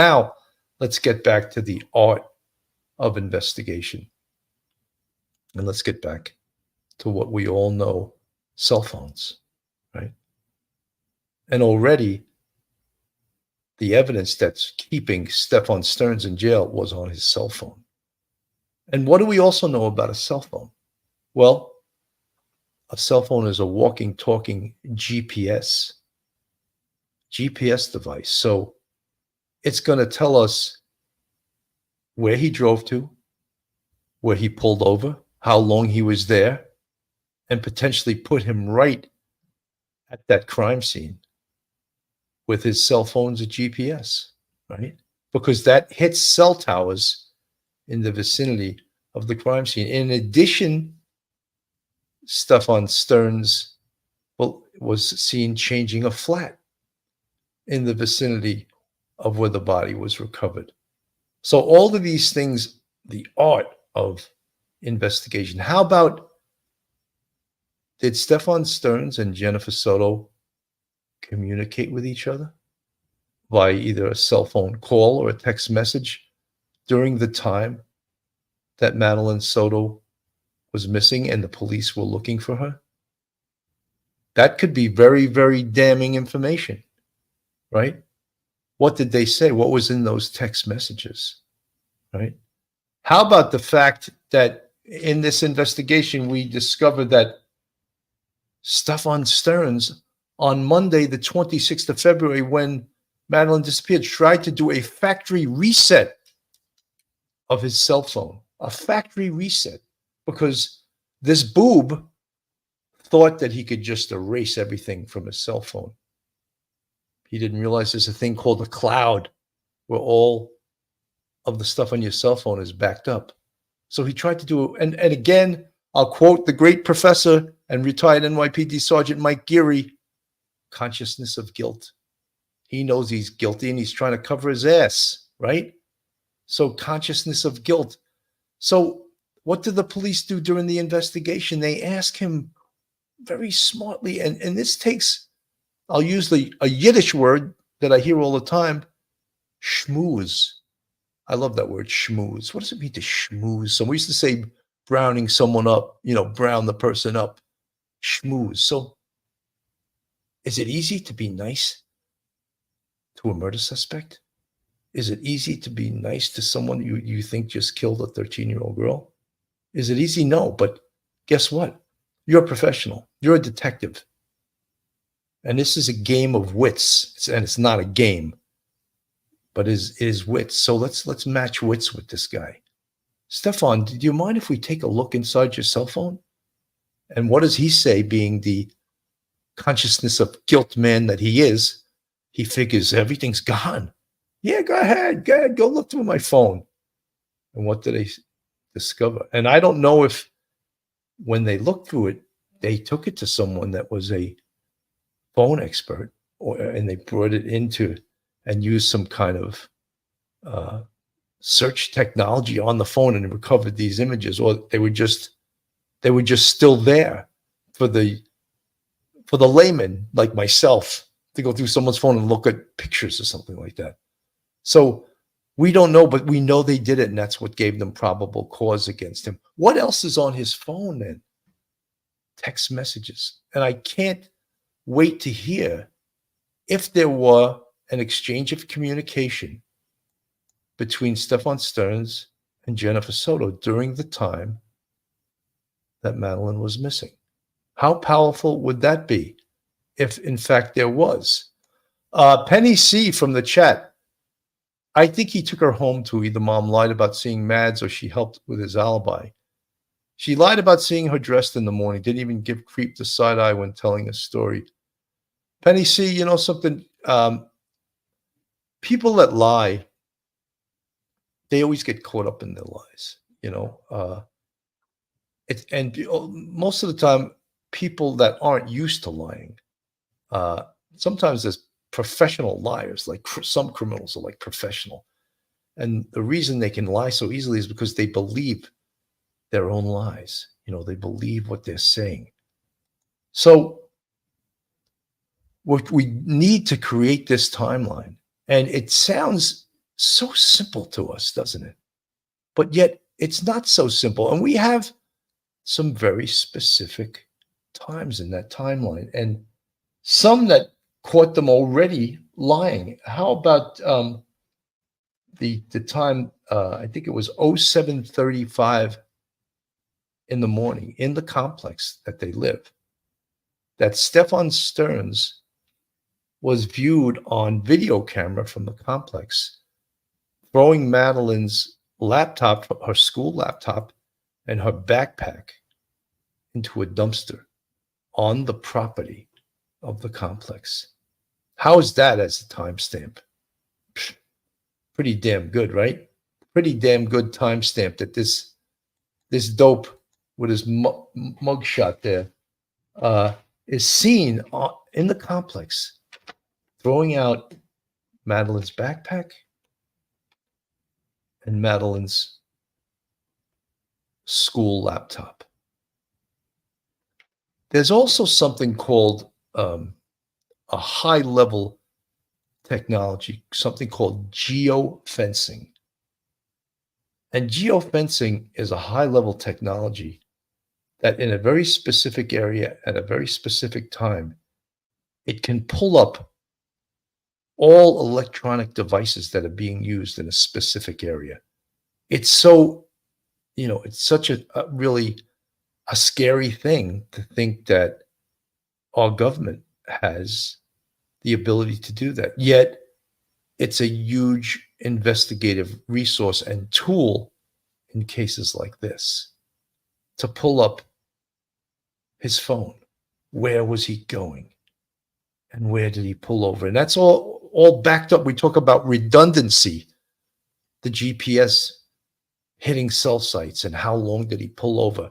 Now, let's get back to the art of investigation. And let's get back to what we all know, cell phones, right? And already the evidence that's keeping Stephan Sterns in jail was on his cell phone. And what do we also know about a cell phone? Well, a cell phone is a walking, talking GPS device. So it's going to tell us where he drove to, where he pulled over, how long he was there, and potentially put him right at that crime scene with his cell phone's a GPS, right? Because that hits cell towers in the vicinity of the crime scene. In addition, Stephan Sterns was seen changing a flat in the vicinity of where the body was recovered. So all of these things, the art of investigation. How about, did Stephan Sterns and Jennifer Soto communicate with each other via either a cell phone call or a text message during the time that Madeline Soto was missing and the police were looking for her? That could be very, very damning information, right? What did they say? What was in those text messages, right? How about the fact that in this investigation, we discovered that Stephan Sterns, on Monday, the 26th of February, when Madeline disappeared, tried to do a factory reset of his cell phone, a factory reset, because this boob thought that he could just erase everything from his cell phone. He didn't realize there's a thing called a cloud where all of the stuff on your cell phone is backed up. So he tried to do it. And again, I'll quote the great professor and retired NYPD Sergeant Mike Geary, consciousness of guilt. He knows he's guilty and he's trying to cover his ass, right? So consciousness of guilt. So what did the police do during the investigation? They ask him very smartly, and this takes, I'll use a Yiddish word that I hear all the time, schmooze. I love that word, schmooze. What does it mean to schmooze? So we used to say browning someone up, brown the person up, schmooze. So is it easy to be nice to a murder suspect? Is it easy to be nice to someone you think just killed a 13-year-old girl? Is it easy? No, but guess what? You're a professional. You're a detective. And this is a game of wits. And it's not a game, but it is wits. So let's match wits with this guy. Stephan, do you mind if we take a look inside your cell phone? And what does he say, being the consciousness of guilt man that he is? He figures everything's gone. Yeah, go ahead. Go look through my phone. And what do they discover? And I don't know if when they looked through it, they took it to someone that was a phone expert, and they brought it into and used some kind of search technology on the phone and recovered these images, or they were just still there for the layman like myself to go through someone's phone and look at pictures or something like that. So we don't know, but we know they did it, and that's what gave them probable cause against him. What else is on his phone then? Text messages. And I can't wait to hear if there were an exchange of communication between Stephan Sterns and Jennifer Soto during the time that Madeline was missing. How powerful would that be if, in fact, there was? Penny C from the chat. I think he took her home too. Either mom lied about seeing Mads or she helped with his alibi. She lied about seeing her dressed in the morning, didn't even give Creep the side eye when telling a story. Penny C, you know something? People that lie, they always get caught up in their lies, most of the time, people that aren't used to lying, sometimes there's professional liars, like some criminals are like professional. And the reason they can lie so easily is because they believe their own lies. They believe what they're saying. So we need to create this timeline. And it sounds So simple to us, doesn't it? But yet it's not so simple. And we have some very specific times in that timeline, and some that caught them already lying. How about the time? I think it was 07:35 in the morning in the complex that they live. That Stephan Sterns was viewed on video camera from the complex, throwing Madeline's laptop, her school laptop, and her backpack into a dumpster on the property of the complex. How is that as a timestamp? Pretty damn good, right? Pretty damn good timestamp that this dope with his mugshot there is seen in the complex throwing out Madeline's backpack and Madeline's school laptop. There's also something called a high-level technology, something called geofencing. And geofencing is a high-level technology that in a very specific area at a very specific time, it can pull up all electronic devices that are being used in a specific area. It's so, it's such a really a scary thing to think that our government has the ability to do that. Yet it's a huge investigative resource and tool in cases like this to pull up his phone. Where was he going? And where did he pull over? And that's all backed up. We talk about redundancy, the GPS hitting cell sites, and how long did he pull over?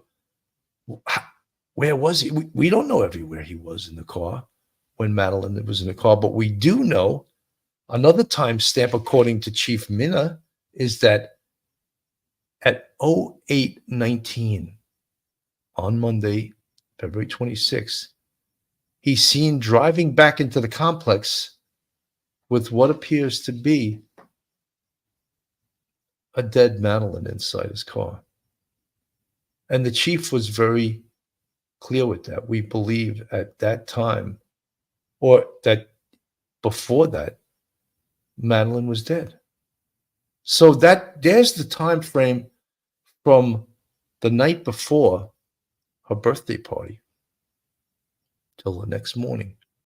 Where was he? We don't know everywhere he was in the car when Madeline was in the car, but we do know another timestamp, according to Chief Minna, is that at 08:19 on Monday, February 26th, he's seen driving back into the complex with what appears to be a dead Madeline inside his car. And the chief was very clear with that. We believe at that time, or that before that, Madeline was dead. So there's the time frame from the night before her birthday party till the next morning.